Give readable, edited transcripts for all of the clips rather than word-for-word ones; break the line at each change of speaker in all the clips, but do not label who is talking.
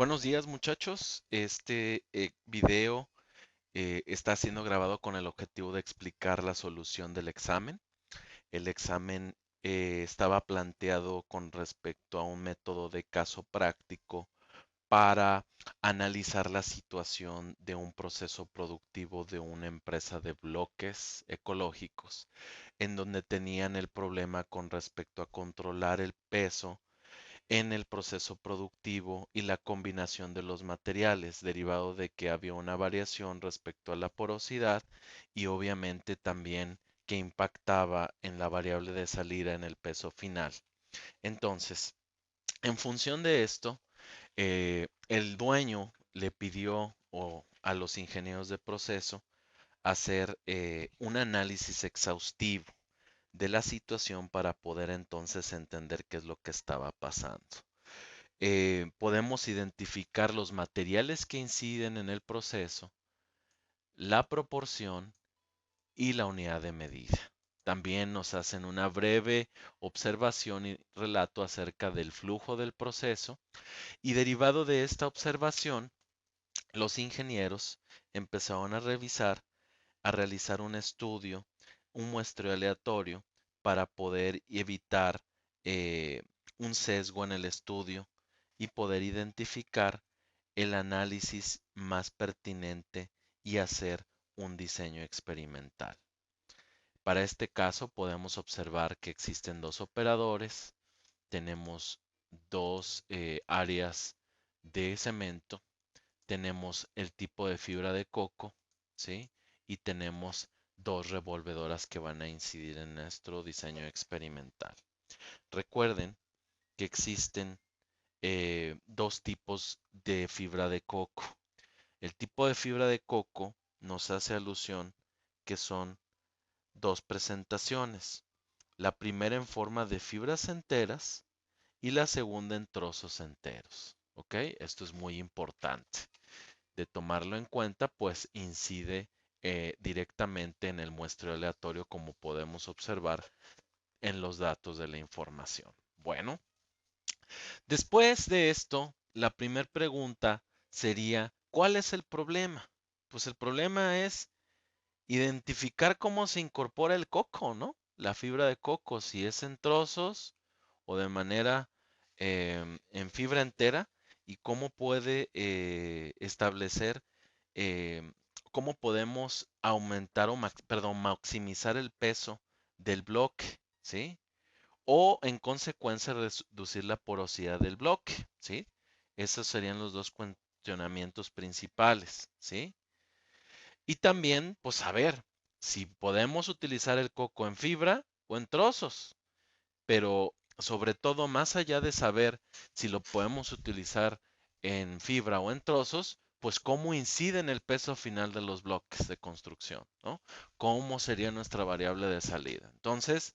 Buenos días, muchachos. Este video está siendo grabado con el objetivo de explicar la solución del examen. El examen estaba planteado con respecto a un método de caso práctico para analizar la situación de un proceso productivo de una empresa de bloques ecológicos, en donde tenían el problema con respecto a controlar el peso en el proceso productivo y la combinación de los materiales, derivado de que había una variación respecto a la porosidad y obviamente también que impactaba en la variable de salida en el peso final. Entonces, en función de esto, el dueño le pidió a los ingenieros de proceso hacer un análisis exhaustivo de la situación para poder entonces entender qué es lo que estaba pasando. Podemos identificar los materiales que inciden en el proceso, la proporción y la unidad de medida. También nos hacen una breve observación y relato acerca del flujo del proceso y derivado de esta observación, los ingenieros empezaron a revisar, a realizar un estudio, un muestreo aleatorio para poder evitar eh, un sesgo en el estudio y poder identificar el análisis más pertinente y hacer un diseño experimental. Para este caso podemos observar que existen dos operadores, tenemos dos áreas de cemento, tenemos el tipo de fibra de coco, ¿sí? Y tenemos dos revolvedoras que van a incidir en nuestro diseño experimental. Recuerden que existen dos tipos de fibra de coco. El tipo de fibra de coco nos hace alusión que son dos presentaciones. La primera en forma de fibras enteras y la segunda en trozos enteros. ¿Ok? Esto es muy importante de tomarlo en cuenta, pues incide directamente en el muestreo aleatorio como podemos observar en los datos de la información. Bueno, después de esto, la primera pregunta sería, ¿cuál es el problema? Pues el problema es identificar cómo se incorpora el coco, ¿no? La fibra de coco, si es en trozos o de manera en fibra entera y cómo puede establecer, em, cómo podemos aumentar o, perdón, maximizar el peso del bloque, ¿sí? O en consecuencia reducir la porosidad del bloque, ¿sí? Esos serían los dos cuestionamientos principales, ¿sí? Y también, pues saber si podemos utilizar el coco en fibra o en trozos, pero sobre todo, más allá de saber si lo podemos utilizar en fibra o en trozos, pues cómo incide en el peso final de los bloques de construcción, ¿no? ¿Cómo sería nuestra variable de salida? Entonces,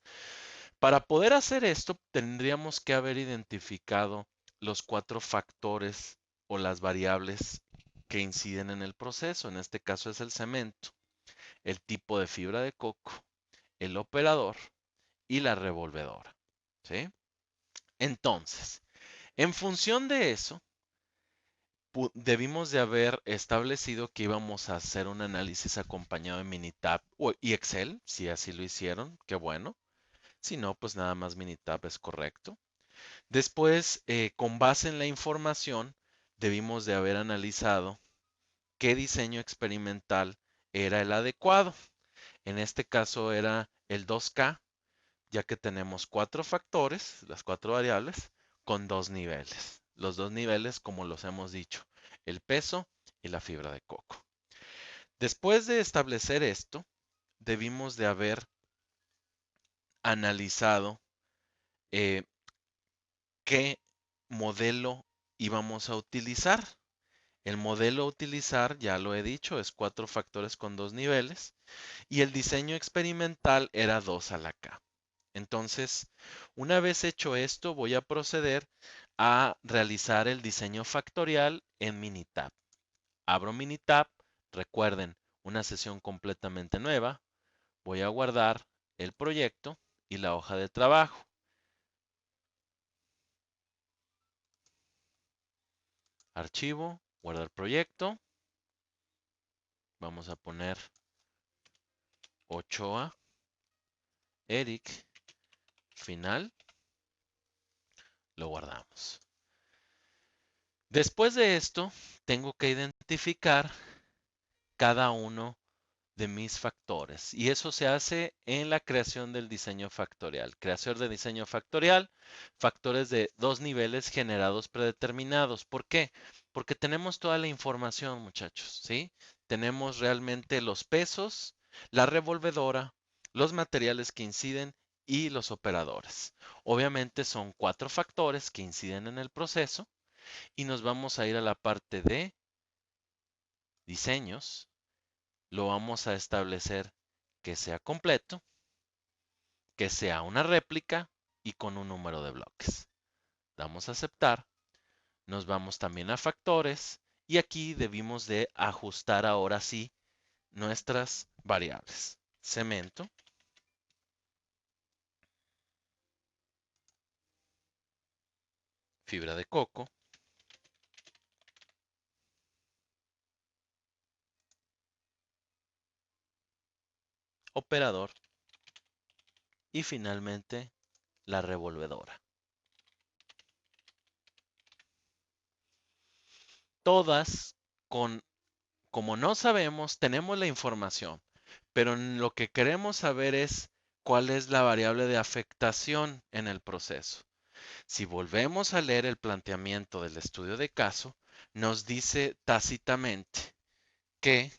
para poder hacer esto, tendríamos que haber identificado los cuatro factores o las variables que inciden en el proceso. En este caso es el cemento, el tipo de fibra de coco, el operador y la revolvedora. ¿Sí? Entonces, en función de eso, debimos de haber establecido que íbamos a hacer un análisis acompañado de Minitab y Excel, si así lo hicieron, qué bueno. Si no, pues nada más Minitab es correcto. Después, con base en la información, debimos de haber analizado qué diseño experimental era el adecuado. En este caso era el 2K, ya que tenemos cuatro factores, las cuatro variables, con dos niveles. Los dos niveles, como los hemos dicho, el peso y la fibra de coco. Después de establecer esto, debimos de haber analizado eh, qué modelo íbamos a utilizar. El modelo a utilizar, ya lo he dicho, es cuatro factores con dos niveles y el diseño experimental era 2 a la K. Entonces, una vez hecho esto, voy a proceder a realizar el diseño factorial en Minitab. Abro Minitab, recuerden, una sesión completamente nueva. Voy a guardar el proyecto y la hoja de trabajo. archivo, guardar proyecto. Vamos a poner Ochoa, Eric, final. Lo guardamos. Después de esto, tengo que identificar cada uno de mis factores. Y eso se hace en la creación del diseño factorial. Creación de diseño factorial, factores de dos niveles generados predeterminados. ¿Por qué? Porque tenemos toda la información, muchachos, ¿sí? Tenemos realmente los pesos, la revolvedora, los materiales que inciden y los operadores. Obviamente son 4 factores que inciden en el proceso y nos vamos a ir a la parte de diseños. Lo vamos a establecer que sea completo, que sea una réplica y con un número de bloques. Damos a aceptar. Nos vamos también a factores y aquí debimos de ajustar ahora sí nuestras variables. Cemento, fibra de coco, operador y finalmente la revolvedora. Todas con, como no sabemos, tenemos la información, pero lo que queremos saber es cuál es la variable de afectación en el proceso. Si volvemos a leer el planteamiento del estudio de caso, nos dice tácitamente que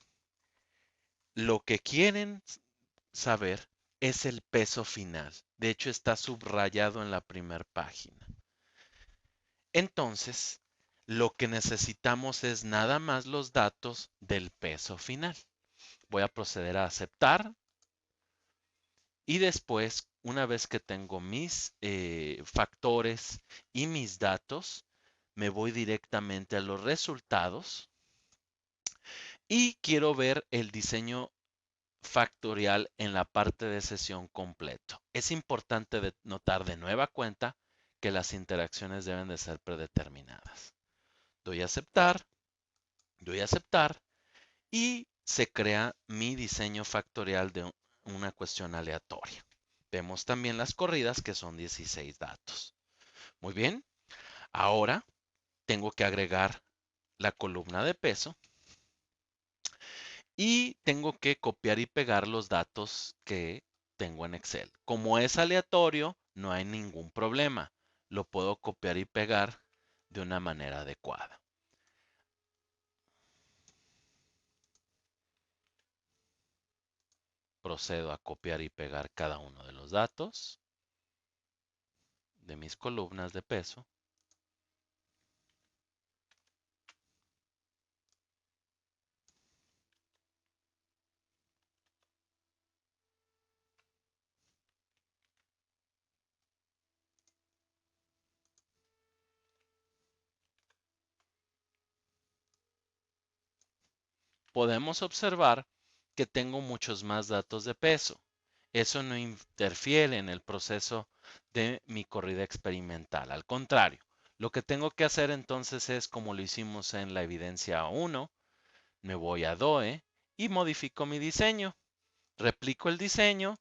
lo que quieren saber es el peso final. De hecho, está subrayado en la primera página. Entonces, lo que necesitamos es nada más los datos del peso final. Voy a proceder a aceptar y después, una vez que tengo mis factores y mis datos, me voy directamente a los resultados y quiero ver el diseño factorial en la parte de sesión completo. Es importante notar de nueva cuenta que las interacciones deben de ser predeterminadas. Doy a aceptar y se crea mi diseño factorial de una cuestión aleatoria. Vemos también las corridas que son 16 datos. Muy bien, ahora tengo que agregar la columna de peso y tengo que copiar y pegar los datos que tengo en Excel. Como es aleatorio, no hay ningún problema. Lo puedo copiar y pegar de una manera adecuada. Procedo a copiar y pegar cada uno de los datos de mis columnas de peso. Podemos observar que tengo muchos más datos de peso. Eso no interfiere en el proceso de mi corrida experimental. Al contrario, lo que tengo que hacer entonces es como lo hicimos en la evidencia 1, me voy a DOE y modifico mi diseño. Replico el diseño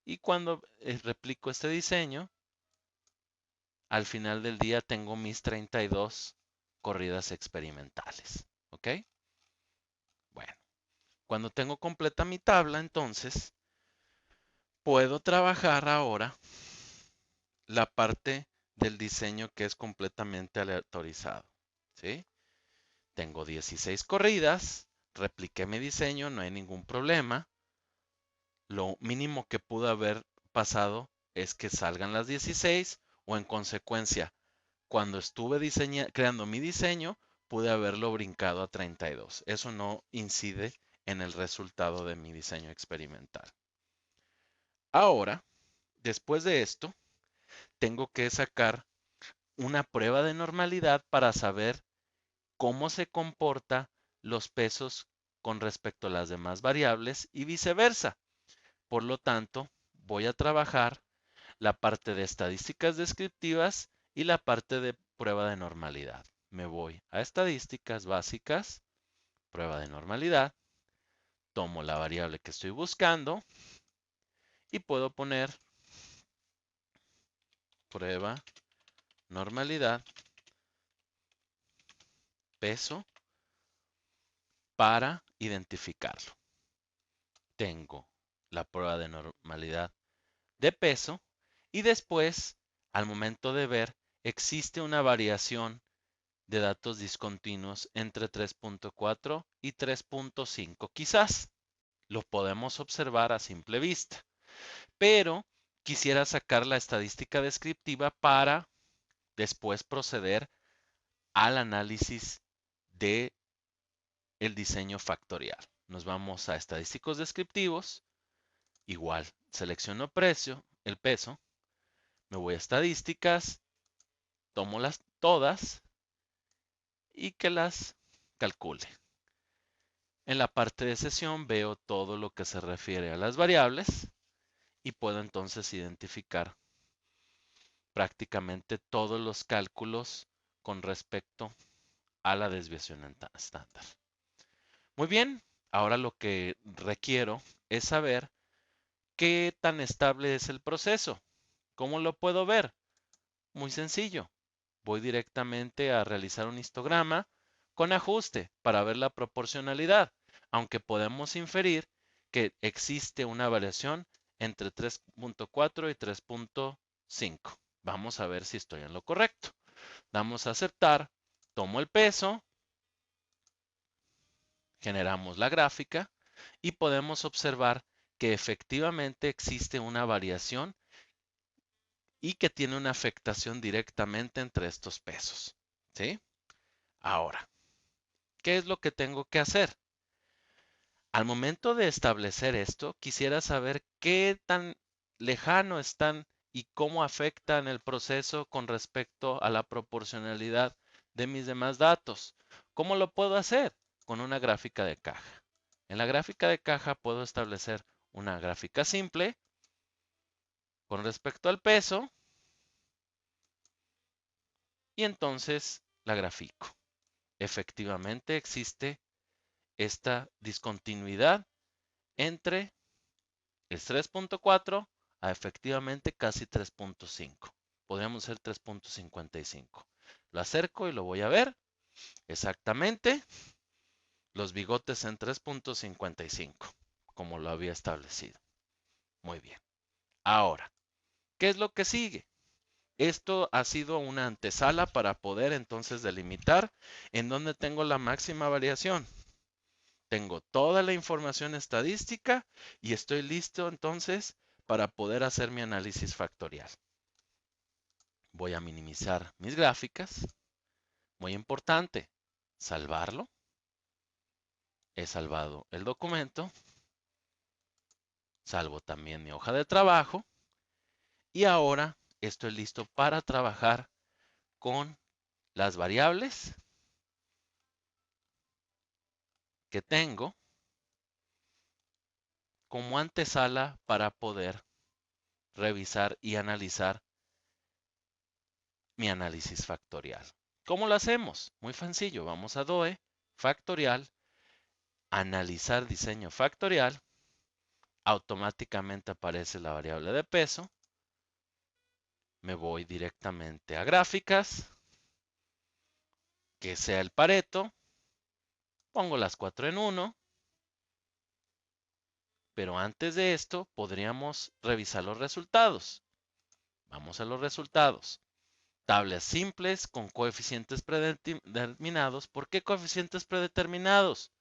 y cuando replico este diseño, al final del día tengo mis 32 corridas experimentales. ¿Ok? Bueno, cuando tengo completa mi tabla, entonces puedo trabajar ahora la parte del diseño que es completamente aleatorizado. ¿Sí? Tengo 16 corridas, repliqué mi diseño, no hay ningún problema. Lo mínimo que pudo haber pasado es que salgan las 16 o en consecuencia, cuando estuve creando mi diseño, pude haberlo brincado a 32. Eso no incide en el resultado de mi diseño experimental. Ahora, después de esto, tengo que sacar una prueba de normalidad para saber cómo se comporta los pesos con respecto a las demás variables y viceversa. Por lo tanto, voy a trabajar la parte de estadísticas descriptivas y la parte de prueba de normalidad. me voy a estadísticas básicas, prueba de normalidad, tomo la variable que estoy buscando y puedo poner prueba normalidad peso para identificarlo. Tengo la prueba de normalidad de peso y después, al momento de ver, existe una variación de datos discontinuos entre 3.4 y 3.5. Quizás lo podemos observar a simple vista, pero quisiera sacar la estadística descriptiva para después proceder al análisis de el diseño factorial. Nos vamos a estadísticos descriptivos, igual selecciono el peso, me voy a estadísticas, tomo las todas y que las calcule. En la parte de sesión veo todo lo que se refiere a las variables y puedo entonces identificar prácticamente todos los cálculos con respecto a la desviación estándar. Muy bien, ahora lo que requiero es saber qué tan estable es el proceso. ¿Cómo lo puedo ver? Muy sencillo. Voy directamente a realizar un histograma con ajuste para ver la proporcionalidad, aunque podemos inferir que existe una variación entre 3.4 y 3.5. Vamos a ver si estoy en lo correcto. Damos a aceptar, tomo el peso, generamos la gráfica y podemos observar que efectivamente existe una variación y que tiene una afectación directamente entre estos pesos. ¿Sí? Ahora, ¿qué es lo que tengo que hacer? Al momento de establecer esto, quisiera saber qué tan lejano están y cómo afectan el proceso con respecto a la proporcionalidad de mis demás datos. ¿Cómo lo puedo hacer? Con una gráfica de caja. En la gráfica de caja puedo establecer una gráfica simple con respecto al peso y entonces la grafico. Efectivamente existe esta discontinuidad entre el 3.4 a efectivamente casi 3.5. Podríamos ser 3.55. Lo acerco y lo voy a ver. Exactamente los bigotes en 3.55, como lo había establecido. Muy bien. Ahora, ¿qué es lo que sigue? Esto ha sido una antesala para poder entonces delimitar en dónde tengo la máxima variación. Tengo toda la información estadística y estoy listo entonces para poder hacer mi análisis factorial. Voy a minimizar mis gráficas. Muy importante, salvarlo. He salvado el documento. Salvo también mi hoja de trabajo. Y ahora estoy listo para trabajar con las variables que tengo como antesala para poder revisar y analizar mi análisis factorial. ¿Cómo lo hacemos? Muy sencillo. Vamos a DOE, factorial, analizar diseño factorial. Automáticamente aparece la variable de peso. Me voy directamente a gráficas, que sea el Pareto. Pongo las 4 en 1. Pero antes de esto, podríamos revisar los resultados. Vamos a los resultados. Tablas simples con coeficientes predeterminados. ¿Por qué coeficientes predeterminados?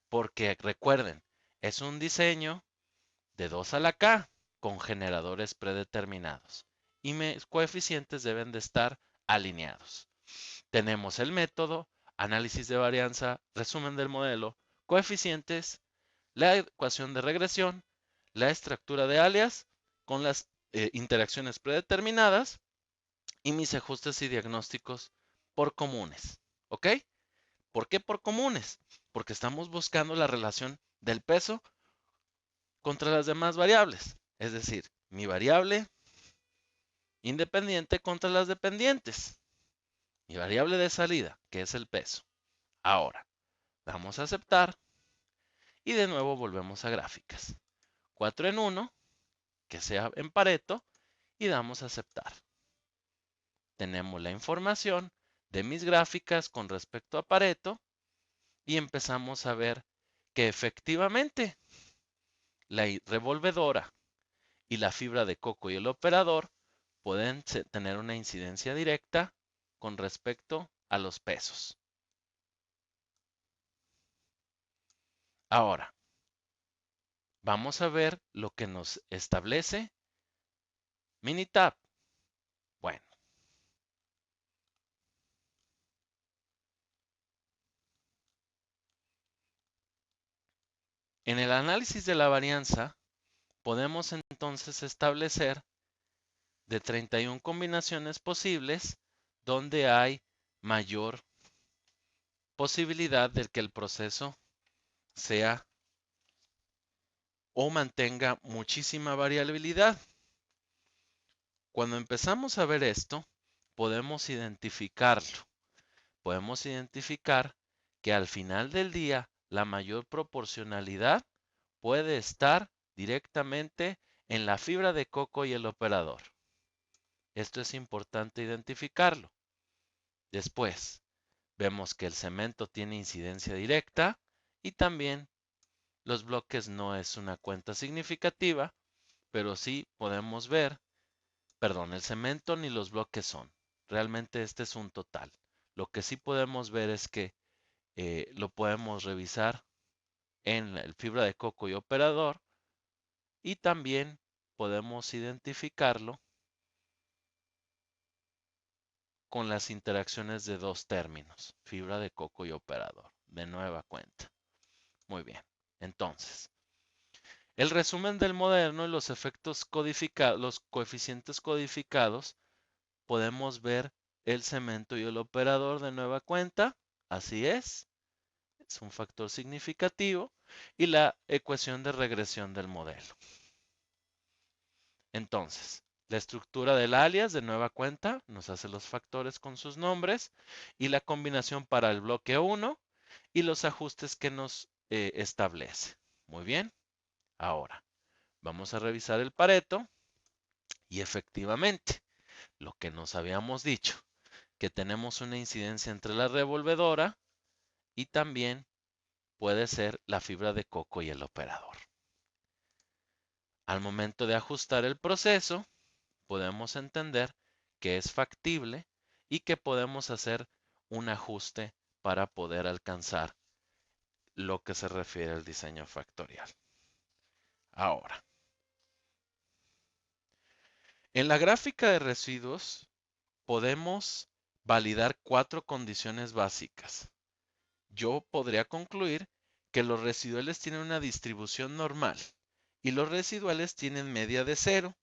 Porque recuerden, es un diseño de 2 a la K con generadores predeterminados. Y mis coeficientes deben de estar alineados. Tenemos el método, análisis de varianza, resumen del modelo, coeficientes, la ecuación de regresión, la estructura de alias con las interacciones predeterminadas y mis ajustes y diagnósticos por comunes. ¿Ok? ¿Por qué por comunes? Porque estamos buscando la relación del peso contra las demás variables. Es decir, mi variable independiente contra las dependientes. Mi variable de salida, que es el peso. Ahora, damos a aceptar y de nuevo volvemos a gráficas. 4 en 1, que sea en Pareto, y damos a aceptar. Tenemos la información de mis gráficas con respecto a Pareto y empezamos a ver que efectivamente la revolvedora y la fibra de coco y el operador pueden tener una incidencia directa con respecto a los pesos. Ahora, vamos a ver lo que nos establece Minitab. Bueno, en el análisis de la varianza, podemos entonces establecer de 31 combinaciones posibles donde hay mayor posibilidad de que el proceso sea o mantenga muchísima variabilidad. Cuando empezamos a ver esto, podemos identificarlo. Podemos identificar que al final del día la mayor proporcionalidad puede estar directamente en la fibra de coco y el operador. Esto es importante identificarlo. Después, vemos que el cemento tiene incidencia directa y también los bloques no es una cuenta significativa, pero sí podemos ver, perdón, el cemento ni los bloques son. Realmente este es un total. Lo que sí podemos ver es que lo podemos revisar en el fibra de coco y operador y también podemos identificarlo con las interacciones de dos términos, fibra de coco y operador, de nueva cuenta. Muy bien, entonces, el resumen del modelo y los efectos codificados, los coeficientes codificados, podemos ver el cemento y el operador de nueva cuenta, así es un factor significativo, y la ecuación de regresión del modelo. Entonces, la estructura del alias de nueva cuenta nos hace los factores con sus nombres y la combinación para el bloque 1 y los ajustes que nos establece. Muy bien, ahora vamos a revisar el Pareto y efectivamente lo que nos habíamos dicho, que tenemos una incidencia entre la revolvedora y también puede ser la fibra de coco y el operador. Al momento de ajustar el proceso, podemos entender que es factible y que podemos hacer un ajuste para poder alcanzar lo que se refiere al diseño factorial. Ahora, en la gráfica de residuos podemos validar 4 condiciones básicas. Yo podría concluir que los residuales tienen una distribución normal y los residuales tienen media de 0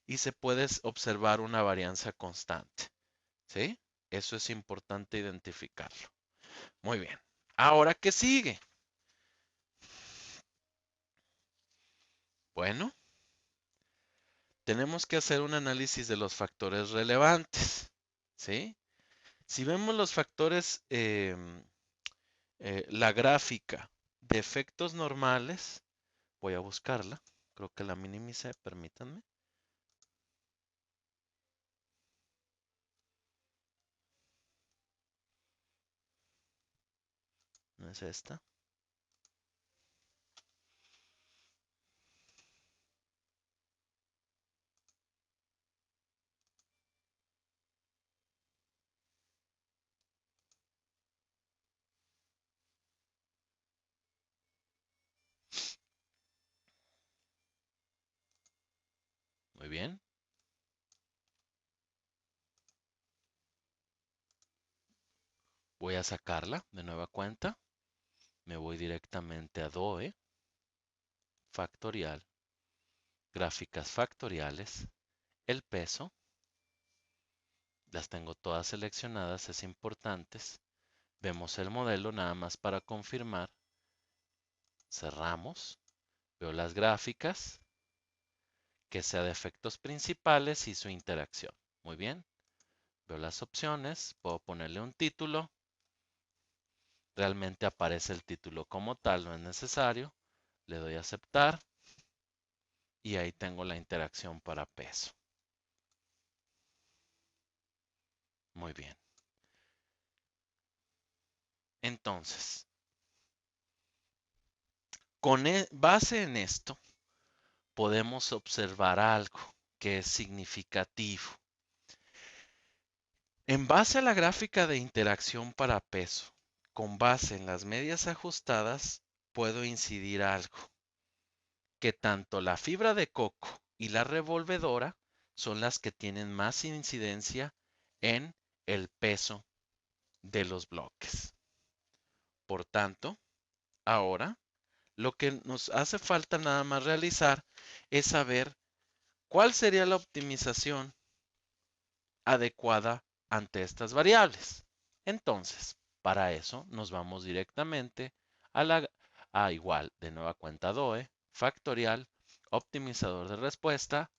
y se puede observar una varianza constante. ¿Sí? Eso es importante identificarlo. Muy bien. Ahora, ¿qué sigue? Bueno, tenemos que hacer un análisis de los factores relevantes. ¿Sí? Si vemos los factores, la gráfica de efectos normales, voy a buscarla. Creo que la minimicé, permítanme. No es esta. Muy bien. Voy a sacarla de nueva cuenta. Me voy directamente a DOE, factorial, gráficas factoriales, el peso. Las tengo todas seleccionadas, es importante. Vemos el modelo nada más para confirmar. Cerramos. Veo las gráficas, que sea de efectos principales y su interacción. Muy bien. Veo las opciones, puedo ponerle un título. Realmente aparece el título como tal, no es necesario. Le doy a aceptar y ahí tengo la interacción para peso. Muy bien. Entonces, con base en esto, podemos observar algo que es significativo. En base a la gráfica de interacción para peso, con base en las medias ajustadas, puedo incidir algo, que tanto la fibra de coco y la revolvedora son las que tienen más incidencia en el peso de los bloques. Por tanto, ahora lo que nos hace falta nada más realizar es saber cuál sería la optimización adecuada ante estas variables. Entonces, para eso nos vamos directamente a igual de nueva cuenta DOE, factorial, optimizador de respuesta,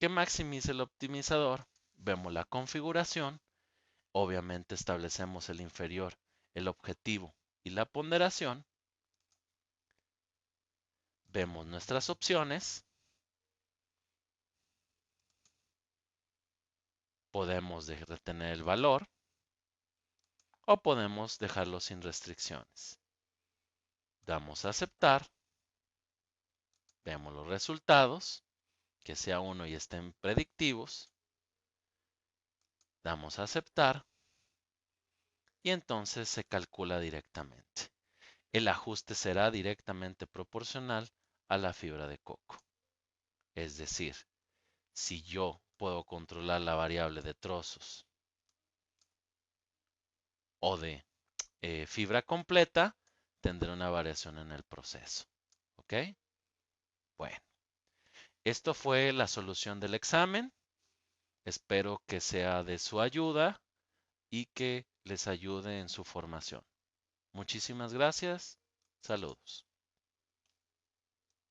que maximice el optimizador. Vemos la configuración, obviamente establecemos el inferior, el objetivo y la ponderación. Vemos nuestras opciones. Podemos retener el valor o podemos dejarlo sin restricciones. Damos a aceptar. Vemos los resultados, que sea 1 y estén predictivos. Damos a aceptar y entonces se calcula directamente. El ajuste será directamente proporcional a la fibra de coco. Es decir, si yo puedo controlar la variable de trozos o de fibra completa, tendré una variación en el proceso. ¿Ok? Bueno, esto fue la solución del examen. Espero que sea de su ayuda y que les ayude en su formación. Muchísimas gracias. Saludos.